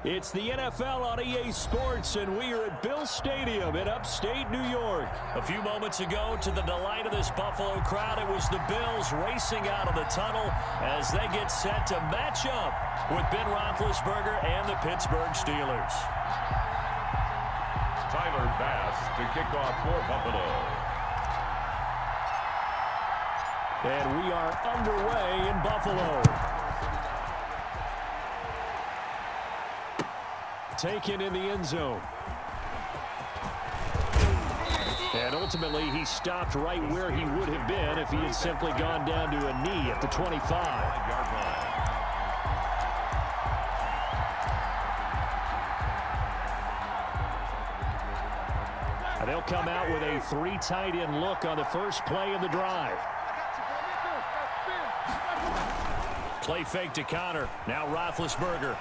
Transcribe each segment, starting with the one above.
It's the NFL on EA Sports, and we are at Bill Stadium in upstate New York. A few moments ago, to the delight of this Buffalo crowd, it was the Bills racing out of the tunnel as they get set to match up with Ben Roethlisberger and the Pittsburgh Steelers. Tyler Bass to kick off for Buffalo. And we are underway in Buffalo. Taken in the end zone. And ultimately, he stopped right where he would have been if he had simply gone down to a knee at the 25. And they'll come out with a three tight end look on the first play of the drive. Play fake to Connor. Now Roethlisberger.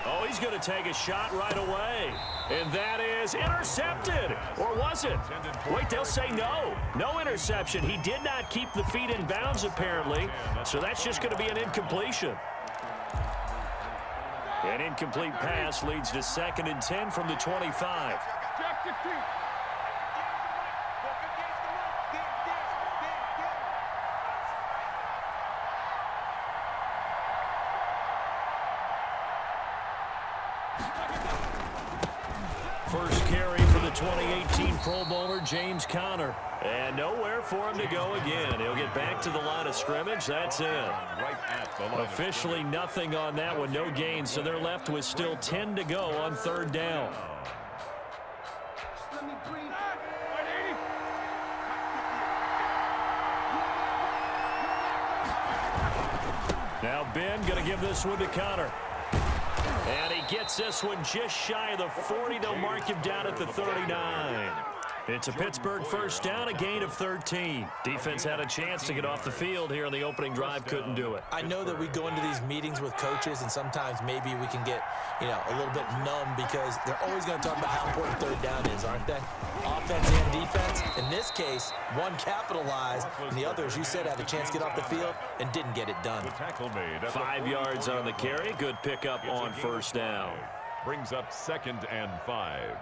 Oh, he's going to take a shot right away. And that is intercepted. Or was it? Wait, they'll say no. No interception. He did not keep the feet in bounds, apparently. So that's just going to be an incompletion. An incomplete pass leads to 2nd and 10 from the 25. First carry for the 2018 Pro Bowler, James Conner. And nowhere for him to go again. He'll get back to the line of scrimmage. That's it. Officially nothing on that one. No gain. So they're left with still 10 to go on 3rd down. Now Ben going to give this one to Conner. And he gets this one just shy of the 40. They'll mark him down at the 39. It's a Pittsburgh first down, a gain of 13. Defense had a chance to get off the field here on the opening drive, couldn't do it. I know that we go into these meetings with coaches, and sometimes maybe we can get, a little bit numb because they're always going to talk about how important 3rd down is, aren't they? Offense and defense. In this case, one capitalized, and the other, as you said, had a chance to get off the field and didn't get it done. 5 yards on the carry. Good pickup on first down. Brings up 2nd and 5.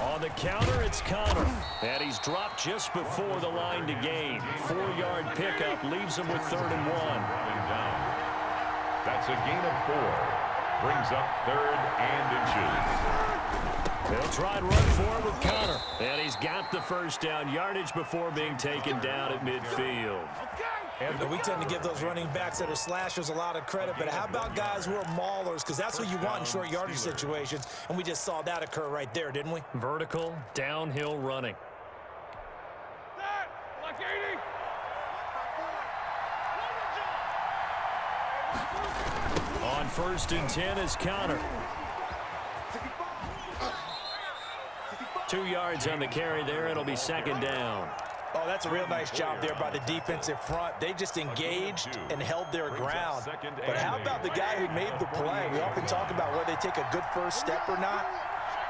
On the counter, it's Connor. And he's dropped just before the line to gain. 4-yard pickup leaves him with 3rd and 1. That's a gain of 4. Brings up 3rd and inches. They'll try and run for it with Connor. And he's got the first down yardage before being taken down at midfield. And we tend to give those running backs that are slashers a lot of credit, but how about guys who are maulers? Because that's what you want in short yardage situations, and we just saw that occur right there, didn't we? Vertical, downhill running. On 1st and 10 is Connor. 2 yards on the carry there. It'll be 2nd down. Oh, that's a real nice job there by the defensive front. They just engaged and held their ground. But how about the guy who made the play? We often talk about whether they take a good first step or not.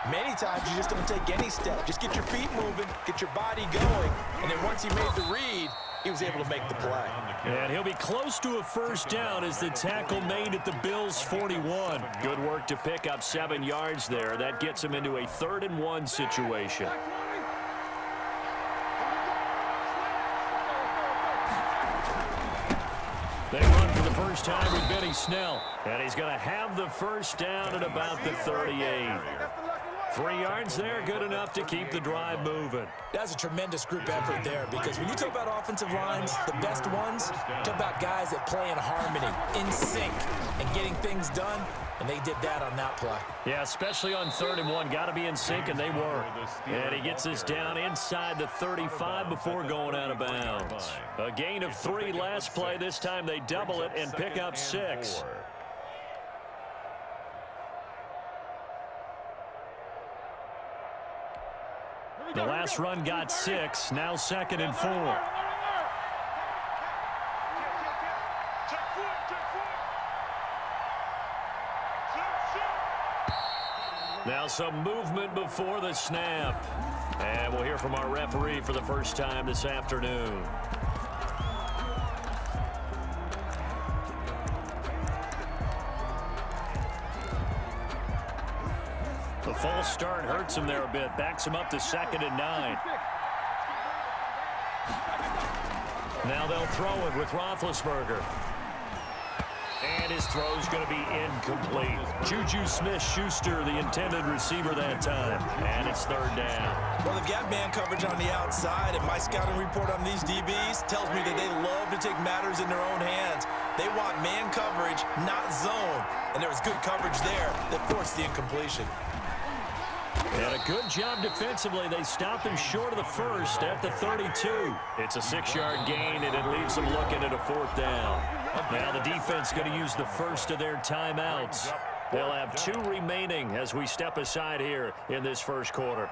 Many times you just don't take any step. Just get your feet moving, get your body going, and then once he made the read, he was able to make the play. And he'll be close to a first down as the tackle made at the Bills' 41. Good work to pick up 7 yards there. That gets him into a 3rd and 1 situation. They run for the first time with Benny Snell. And he's going to have the first down at about the 38. 3 yards there, good enough to keep the drive moving. That's a tremendous group effort there, because when you talk about offensive lines, the best ones, talk about guys that play in harmony, in sync, and getting things done, and they did that on that play. Yeah, especially on 3rd and 1. Got to be in sync, and they were. And he gets us down inside the 35 before going out of bounds. A gain of 3 last play. This time they double it and pick up 6. The last run got 6. Now 2nd and 4. Now some movement before the snap. And we'll hear from our referee for the first time this afternoon. The false start hurts him there a bit. Backs him up to 2nd and 9. Now they'll throw it with Roethlisberger. And his throw's going to be incomplete. Juju Smith-Schuster, the intended receiver that time. And it's 3rd down. Well, they've got man coverage on the outside, and my scouting report on these DBs tells me that they love to take matters in their own hands. They want man coverage, not zone. And there was good coverage there that forced the incompletion. And a good job defensively. They stopped him short of the 1st at the 32. It's a 6-yard gain, and it leaves them looking at a 4th down. Now the defense going to use the first of their timeouts. They'll have 2 remaining as we step aside here in this first quarter.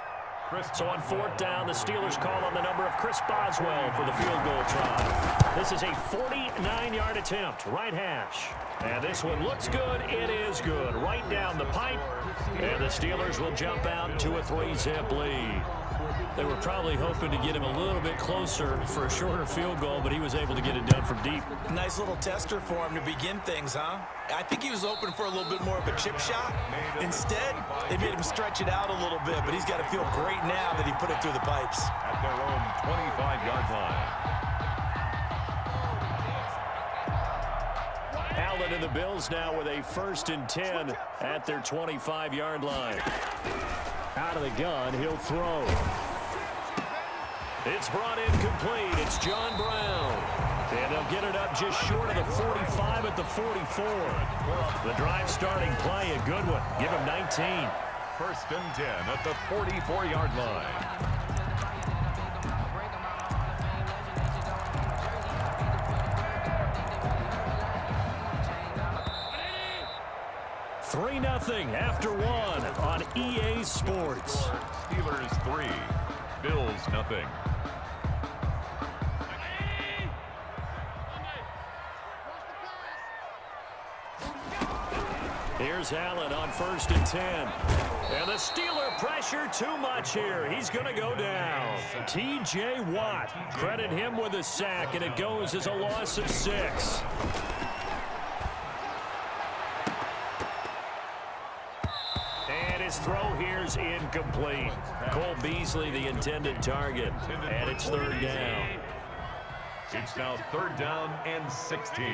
So on 4th down, the Steelers call on the number of Chris Boswell for the field goal try. This is a 49-yard attempt, right hash. And this one looks good. It is good. Right down the pipe. And the Steelers will jump out to a 3-zip lead. They were probably hoping to get him a little bit closer for a shorter field goal, but he was able to get it done from deep. Nice little tester for him to begin things, huh? I think he was open for a little bit more of a chip shot. Instead, they made him stretch it out a little bit, but he's got to feel great now that he put it through the pipes. At their own 25-yard line. Allen and the Bills now with a 1st and 10 at their 25-yard line. Out of the gun, he'll throw. It's brought in complete. It's John Brown. And they'll get it up just short of the 45 at the 44. The drive starting play, a good one. Give him 19. 1st and 10 at the 44-yard line. 3-0 after 1 on EA Sports. Steelers 3, Bills 0. Here's Allen on 1st and 10. And the Steeler pressure too much here. He's going to go down. T.J. Watt, credit him with a sack, and it goes as a loss of 6. His throw here's incomplete. Cole Beasley, the intended target, and it's 3rd down. It's now 3rd down and 16.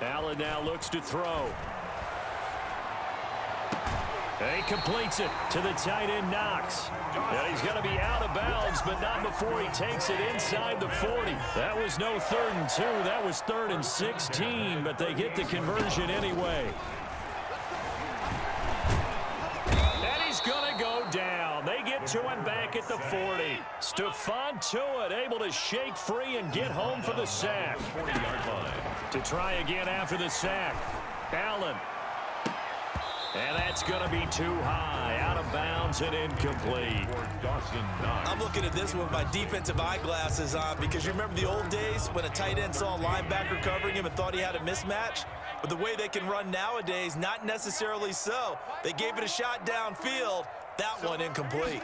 Allen now looks to throw. And he completes it to the tight end, Knox. And he's going to be out of bounds, but not before he takes it inside the 40. That was no 3rd and 2. That was 3rd and 16, but they get the conversion anyway. And he's going to go down. They get to him back at the 40. Stephon Tuitt able to shake free and get home for the sack. 40-yard line. To try again after the sack. Allen. And that's going to be too high, out of bounds and incomplete. I'm looking at this one with my defensive eyeglasses on, because you remember the old days when a tight end saw a linebacker covering him and thought he had a mismatch? But the way they can run nowadays, not necessarily so. They gave it a shot downfield. That one incomplete.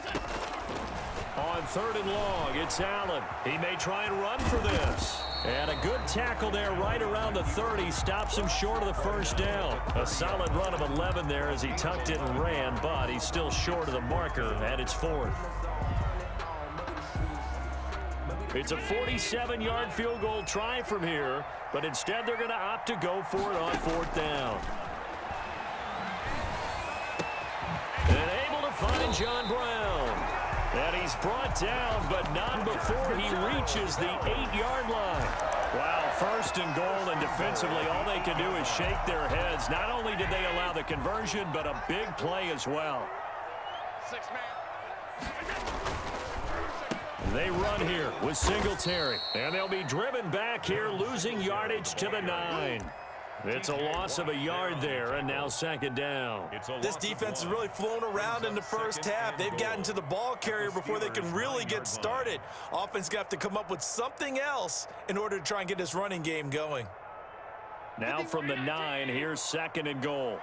On 3rd and long, it's Allen. He may try and run for this. And a good tackle there right around the 30 stops him short of the 1st down. A solid run of 11 there as he tucked it and ran, but he's still short of the marker, and it's 4th. It's a 47-yard field goal try from here, but instead they're going to opt to go for it on 4th down. And able to find John Brown. And he's brought down, but not before he reaches the 8-yard line. Wow, 1st and goal, and defensively all they can do is shake their heads. Not only did they allow the conversion, but a big play as well. They run here with Singletary, and they'll be driven back here, losing yardage to the 9. It's a loss of a yard there, and now 2nd down. This defense has really flown around in the first half. They've gotten to the ball carrier before they can really get started. Offense got to come up with something else in order to try and get this running game going. Now from the 9, here's 2nd and goal.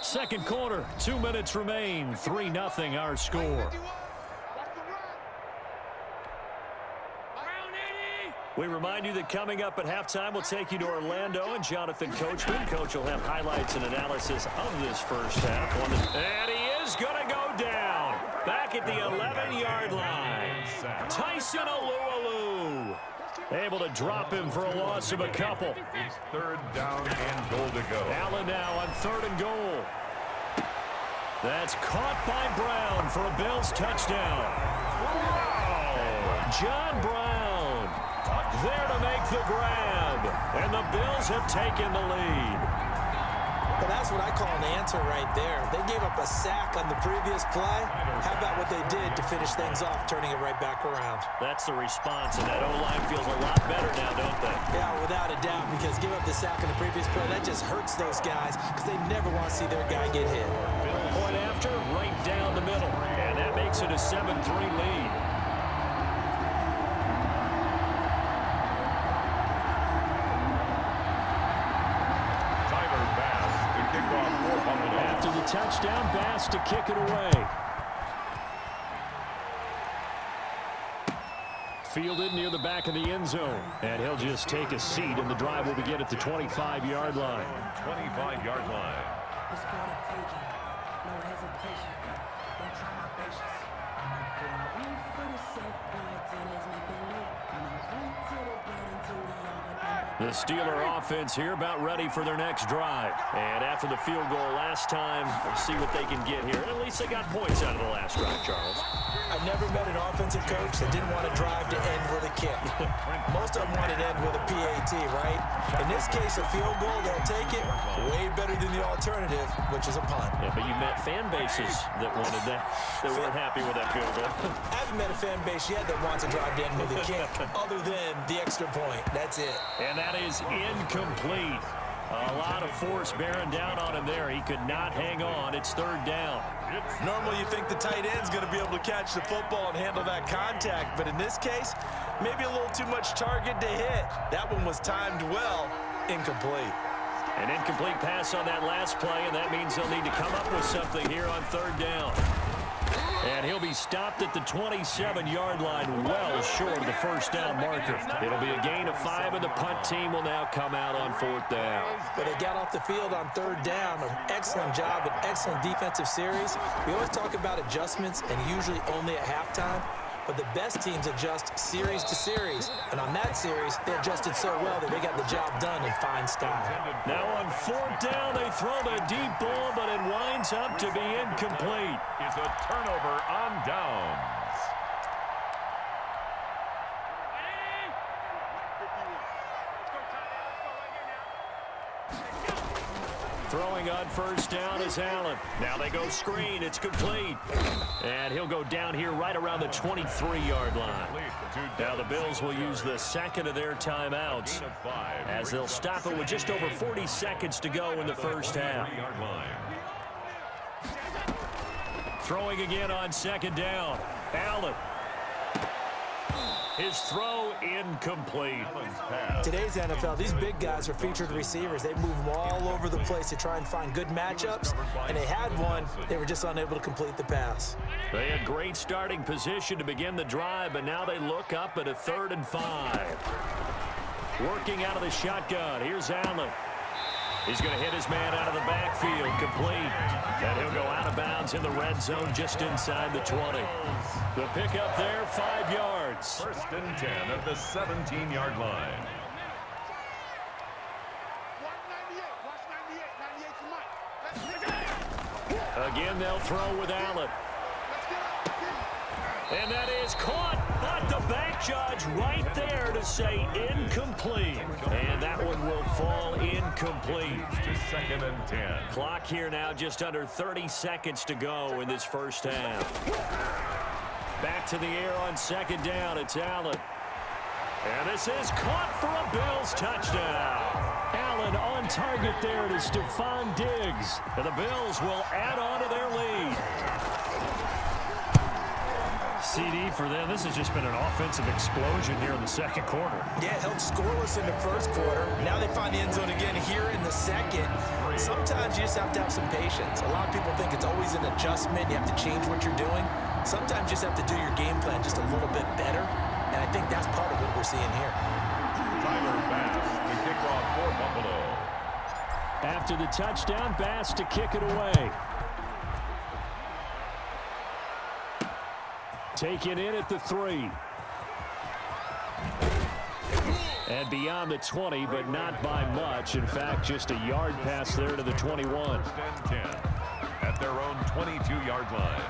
Second quarter, 2 minutes remain, 3-0 our score. We remind you that coming up at halftime, we'll take you to Orlando and Jonathan Coachman. Coach will have highlights and analysis of this first half. And he is going to go down. Back at the 11-yard line. Tyson Alualu. Able to drop him for a loss of a couple. It's 3rd down and goal to go. Allen now on 3rd and goal. That's caught by Brown for a Bills touchdown. Wow. John Brown there to make the grab. And the Bills have taken the lead. Well, that's what I call an answer right there. They gave up a sack on the previous play. How about what they did to finish things off, turning it right back around? That's the response, and that O-line feels a lot better now, don't they? Yeah, without a doubt, because give up the sack on the previous play, that just hurts those guys because they never want to see their guy get hit. Point after, right down the middle, and that makes it a 7-3 lead. After the touchdown, Bass to kick it away. Fielded near the back of the end zone. And he'll just take a seat, and the drive will begin at the 25-yard line. 25-yard line. It's called a taking. No hesitation. Don't try my patience. I'm a for the safe boy. Today's my belief. And I went to the bed until we all The Steeler offense here about ready for their next drive. And after the field goal last time, we'll see what they can get here. At least they got points out of the last drive, Charles. I never met an offensive coach that didn't want to drive to end with a kick. Most of them wanted to end with a PAT, right? In this case, a field goal, they'll take it way better than the alternative, which is a punt. Yeah, but you met fan bases that wanted that, that weren't happy with that field goal. I haven't met a fan base yet that wants to drive to end with a kick, other than the extra point. That's it. And that is incomplete. A lot of force bearing down on him there. He could not hang on. It's 3rd down. Normally you think the tight end's going to be able to catch the football and handle that contact, but in this case, maybe a little too much target to hit. That one was timed well. Incomplete. An incomplete pass on that last play, and that means they'll need to come up with something here on 3rd down. And he'll be stopped at the 27-yard line, well short of the first down marker. It'll be a gain of 5, and the punt team will now come out on 4th down. But they got off the field on 3rd down. An excellent job, an excellent defensive series. We always talk about adjustments, and usually only at halftime. But the best teams adjust series to series. And on that series, they adjusted so well that they got the job done in fine style. Now on 4th down, they throw the deep ball, but it winds up to be incomplete. It's a turnover on downs. Throwing on 1st down is Allen. Now they go screen. It's complete. And he'll go down here right around the 23-yard line. Now the Bills will use the second of their timeouts as they'll stop it with just over 40 seconds to go in the first half. Throwing again on 2nd down. Allen. His throw incomplete. Today's NFL, these big guys are featured receivers. They move them all over the place to try and find good matchups, and they had one. They were just unable to complete the pass. They had great starting position to begin the drive, but now they look up at a 3rd and 5. Working out of the shotgun. Here's Allen. He's going to hit his man out of the backfield, complete. And he'll go out of bounds in the red zone just inside the 20. The pickup there, 5 yards. First and 10 at the 17-yard line. Again, they'll throw with Allen. And that is caught, but the back judge right there to say incomplete. And that one will fall incomplete. Just second and 10. Clock here now, just under 30 seconds to go in this first half. Back to the air on second down, it's Allen. And this is caught for a Bills touchdown. Allen on target there to Stephon Diggs. And the Bills will add on to their lead. CD for them. This has just been an offensive explosion here in the second quarter. Yeah, held scoreless in the first quarter. Now they find the end zone again here in the second. Sometimes you just have to have some patience. A lot of people think it's always an adjustment. You have to change what you're doing. Sometimes you just have to do your game plan just a little bit better. And I think that's part of what we're seeing here. Tyler Bass to kick off for Buffalo. After the touchdown, Bass to kick it away. Taken in at the 3. And beyond the 20, but not by much. In fact, just a yard pass there to the 21. First and 10 at their own 22-yard line.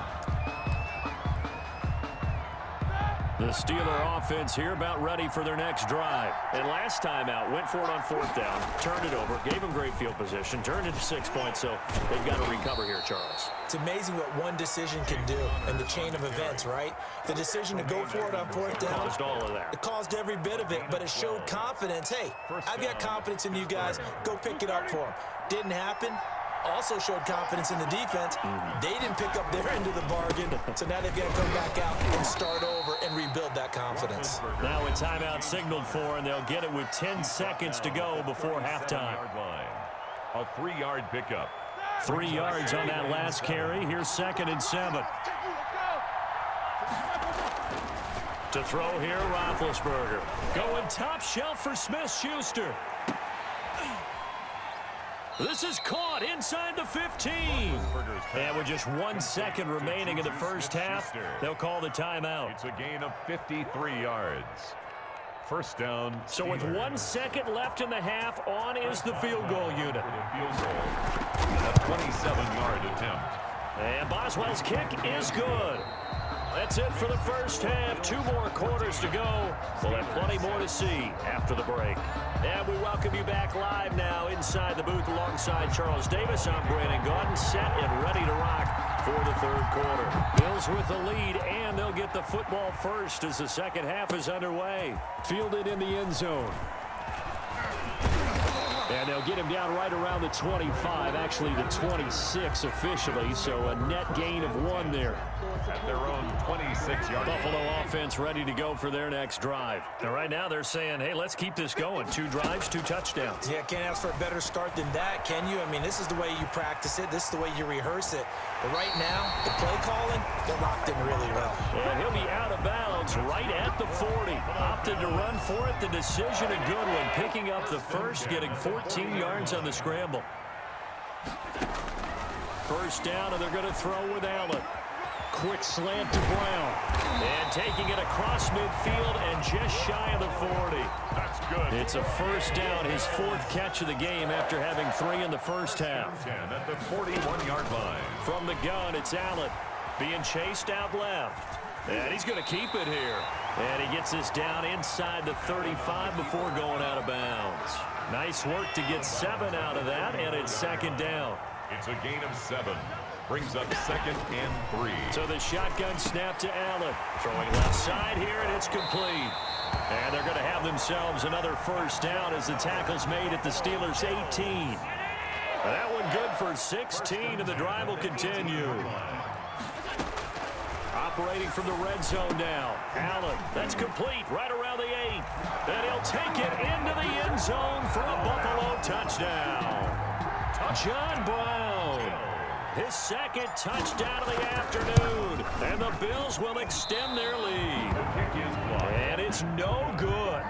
The Steeler offense here about ready for their next drive. And last time out, went for it on 4th down, turned it over, gave them great field position, turned it to 6 points, so they've got to recover here, Charles. It's amazing what one decision can do in the chain of events, right? The decision to go for it on 4th down. Caused all of that. It caused every bit of it, but it showed confidence. Hey, I've got confidence in you guys. Go pick it up for them. Didn't happen. Also showed confidence in the defense. They didn't pick up their end of the bargain, so now they've got to come back out and start over and rebuild that confidence. Now a timeout signaled for, and they'll get it with 10 seconds to go before halftime. A 3-yard pickup. 3 yards on that last carry. Here's 2nd and 7. To throw here, Roethlisberger. Going top shelf for Smith-Schuster. This is caught inside the 15. And with just 1 second remaining in the first half, they'll call the timeout. It's a gain of 53 yards. First down. So with 1 second left in the half, on is the field goal unit. Field goal. A 27-yard attempt. And Boswell's kick is good. That's it for the first half. 2 more quarters to go. We'll have plenty more to see after the break. And we welcome you back live now inside the booth alongside Charles Davis. I'm Brandon Gaudin, set and ready to rock for the third quarter. Bills with the lead, and they'll get the football first as the second half is underway. Fielded in the end zone. And they'll get him down right around the 25, actually the 26 officially, so a net gain of 1 there. At their own 26-yard line. Buffalo offense ready to go for their next drive. And right now they're saying, hey, let's keep this going. 2 drives, 2 touchdowns. Yeah, can't ask for a better start than that, can you? I mean, this is the way you practice it. This is the way you rehearse it. But right now, the play calling, they're locked in really well. And he'll be out of bounds right at the 40. Opted to run for it. The decision a good one. Picking up the first, getting 14 yards on the scramble. First down, and they're going to throw with Allen. Quick slant to Brown. And taking it across midfield and just shy of the 40. That's good. It's a first down, his 4th catch of the game after having 3 in the first half. 10 at the 41-yard line. From the gun, it's Allen being chased out left. And he's going to keep it here. And he gets this down inside the 35 before going out of bounds. Nice work to get 7 out of that, and it's 2nd down. It's a gain of 7. Brings up 2nd and 3. So the shotgun snap to Allen. Throwing left side here, and it's complete. And they're going to have themselves another first down as the tackle's made at the Steelers' 18. That one good for 16, and the drive will continue. Operating from the red zone now. Allen, that's complete right around the 8. And he'll take it into the end zone for a Buffalo touchdown. John Brown, his 2nd touchdown of the afternoon. And the Bills will extend their lead. The kick is blocked. And it's no good.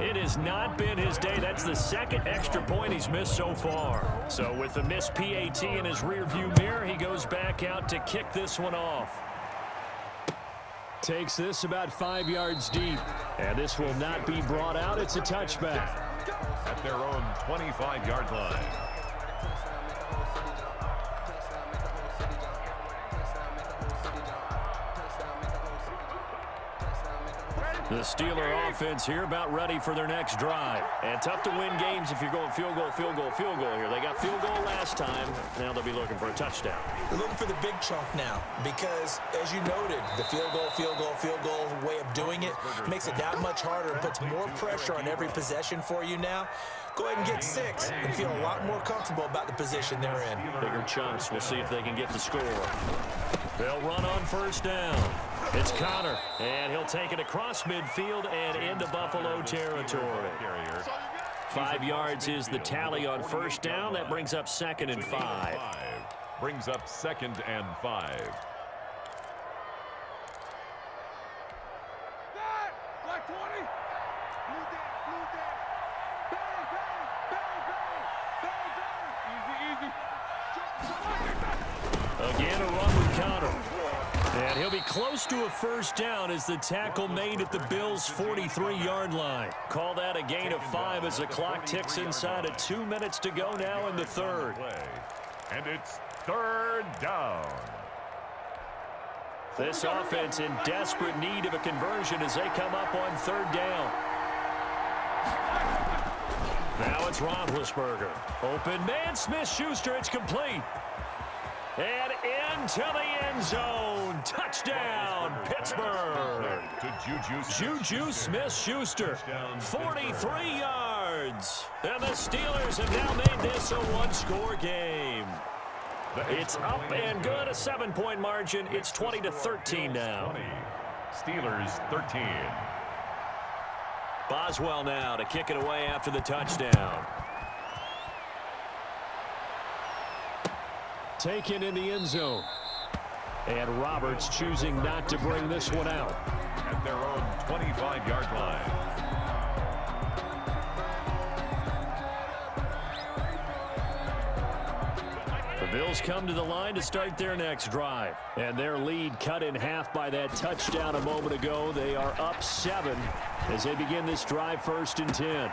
It has not been his day. That's the second extra point he's missed so far. So with the missed PAT in his rearview mirror, he goes back out to kick this one off. Takes this about 5 yards deep. And this will not be brought out. It's a touchback. At their own 25-yard line. The Steeler offense here about ready for their next drive. And tough to win games if you're going field goal, field goal, field goal here. They got field goal last time. Now they'll be looking for a touchdown. They're looking for the big chunk now because, as you noted, the field goal way of doing it makes it that much harder and puts more pressure on every possession for you now. Go ahead and get 6 and feel a lot more comfortable about the position they're in. Bigger chunks. We'll see if they can get the score. They'll run on first down. It's Connor, and he'll take it across midfield and into Buffalo territory. 5 yards is the tally on first down. That brings up 2nd and 5. Brings up 2nd and 5. Again, a run with Connor. And he'll be close to a first down as the tackle made at the Bills' 43-yard line. Call that a gain of 5 as the clock ticks inside of 2 minutes to go now in the third. And it's 3rd down. This offense in desperate need of a conversion as they come up on 3rd down. Now it's Roethlisberger. Open man, Smith-Schuster, it's complete. And into the end zone. Touchdown, Pittsburgh. Juju Smith-Schuster, 43 yards. And the Steelers have now made this a one-score game. It's up and good, a 7-point margin. It's 20-13 now. Steelers 13. Boswell now to kick it away after the touchdown. Taken in the end zone. And Roberts choosing not to bring this one out. At their own 25-yard line. The Bills come to the line to start their next drive. And their lead cut in half by that touchdown a moment ago. They are up 7 as they begin this drive 1st and 10.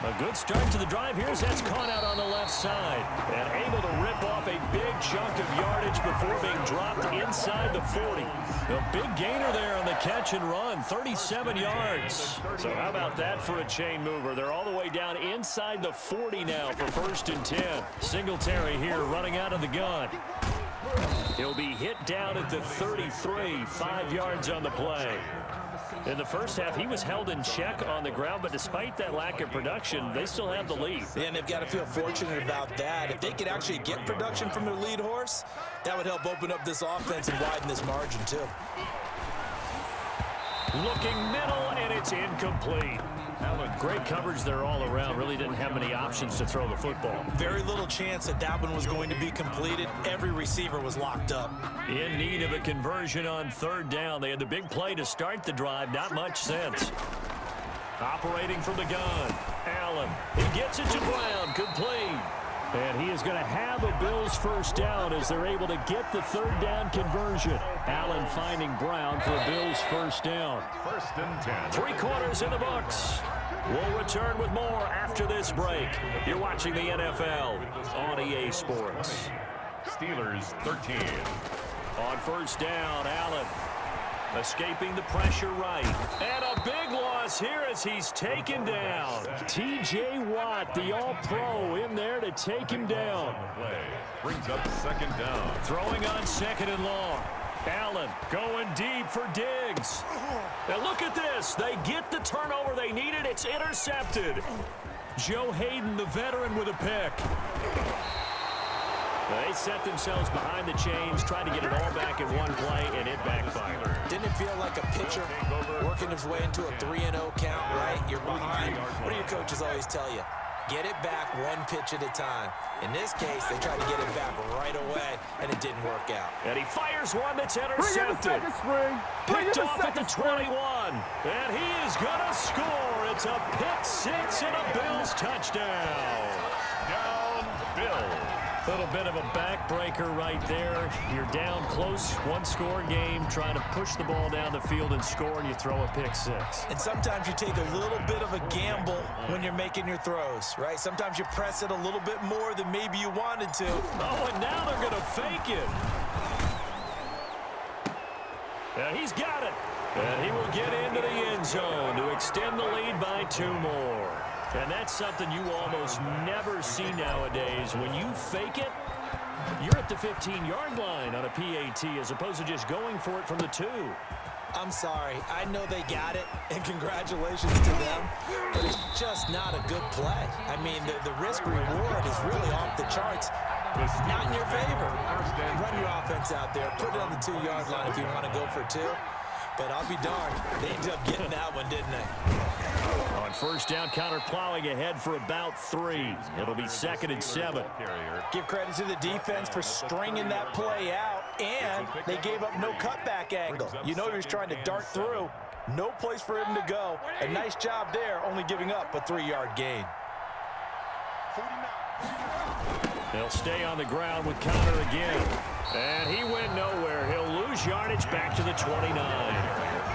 A good start to the drive. Here's that's caught out on the left side. And able to rip off a big chunk of yardage before being dropped inside the 40. A big gainer there on the catch and run, 37 yards. So how about that for a chain mover? They're all the way down inside the 40 now for 1st and 10. Singletary here running out of the gun. He'll be hit down at the 33, 5 yards on the play. In the first half, he was held in check on the ground, but despite that lack of production, they still have the lead. And they've got to feel fortunate about that. If they could actually get production from their lead horse, that would help open up this offense and widen this margin, too. Looking middle, and it's incomplete. Great coverage there all around. Really didn't have many options to throw the football. Very little chance that that one was going to be completed. Every receiver was locked up. In need of a conversion on 3rd down. They had the big play to start the drive. Not much sense. Operating from the gun. Allen. He gets it to Brown. Complete. And he is going to have a Bills first down as they're able to get the 3rd down conversion. Allen finding Brown for a Bills first down. 1st and 10. 3 quarters in the books. We'll return with more after this break. You're watching the NFL on EA Sports. Steelers 13. On first down, Allen escaping the pressure right. And a big loss here as he's taken down. T.J. Watt, the All-Pro, in there to take him down. Brings up 2nd down. Throwing on 2nd and long. Allen going deep for Diggs. Now look at this. They get the turnover they needed. It's intercepted. Joe Hayden, the veteran, with a pick. They set themselves behind the chains, trying to get it all back in one play, and it backfired. Didn't it feel like a pitcher working his way into a 3-0 count, right? You're behind. What do your coaches always tell you? Get it back one pitch at a time. In this case, they tried to get it back right away, and it didn't work out. And he fires one that's intercepted. Picked off at the 21. And he is going to score. It's a pick six and a Bills touchdown. Down, Bills. A little bit of a backbreaker right there. You're down close, one-score game, trying to push the ball down the field and score, and you throw a pick six. And sometimes you take a little bit of a gamble when you're making your throws, right? Sometimes you press it a little bit more than maybe you wanted to. Oh, and now they're going to fake it. And he's got it. And he will get into the end zone to extend the lead by 2 more. And that's something you almost never see nowadays. When you fake it, you're at the 15-yard line on a PAT as opposed to just going for it from the 2. I'm sorry. I know they got it, and congratulations to them, but it's just not a good play. I mean, the risk-reward is really off the charts. Not in your favor. Run your offense out there. Put it on the 2-yard line if you want to go for 2. But I'll be darned. They ended up getting that one, didn't they? On first down, Connor plowing ahead for about 3. It'll be 2nd and 7. Give credit to the defense for stringing that play out, and they gave up no cutback angle. You know he was trying to dart through. No place for him to go. A nice job there, only giving up a 3-yard gain. They'll stay on the ground with Connor again. And he went nowhere. He'll lose yardage back to the 29.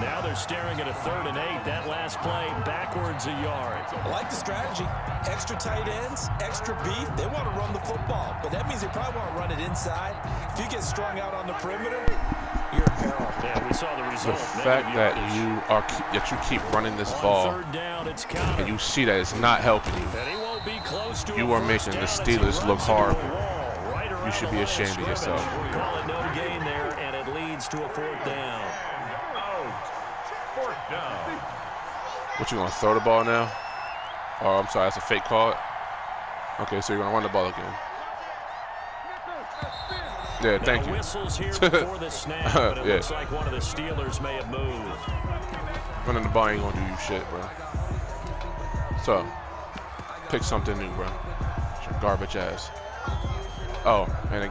Now they're staring at a 3rd and 8. That last play backwards a yard. I like the strategy. Extra tight ends, extra beef. They want to run the football, but that means they probably want to run it inside. If you get strung out on the perimeter, you're in peril. Yeah, we saw the result. The fact that you keep running this ball, on 3rd down, it's Connor. and you see that it's not helping you. And he won't be close to You a are first making the down as he Steelers look runs into a horrible. wall right around You should the be line ashamed of scrimmage. yourself. We're calling no gain there, and it leads to a 4th down. Out. 4th down. What, you going to throw the ball now? Oh, I'm sorry, that's a fake call. Okay, so you're going to run the ball again. Yeah, thank you. Whistles here before the snap, but it looks like one of the Steelers may have moved. Running the ball ain't going to do you shit, bro. So, pick something new, bro. It's your garbage ass. Oh, and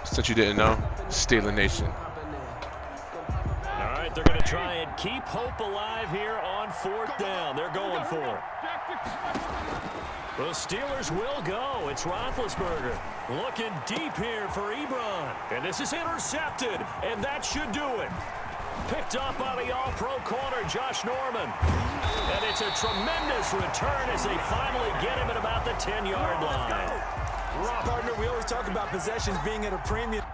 since you didn't know, Steeler Nation. All right, they're going to try and keep hope alive here on 4th down. They're going for it. The Steelers will go. It's Roethlisberger looking deep here for Ebron. And this is intercepted, and that should do it. Picked up by the all-pro corner, Josh Norman. And it's a tremendous return as they finally get him at about the 10-yard line. Partner, we always talk about possessions being at a premium.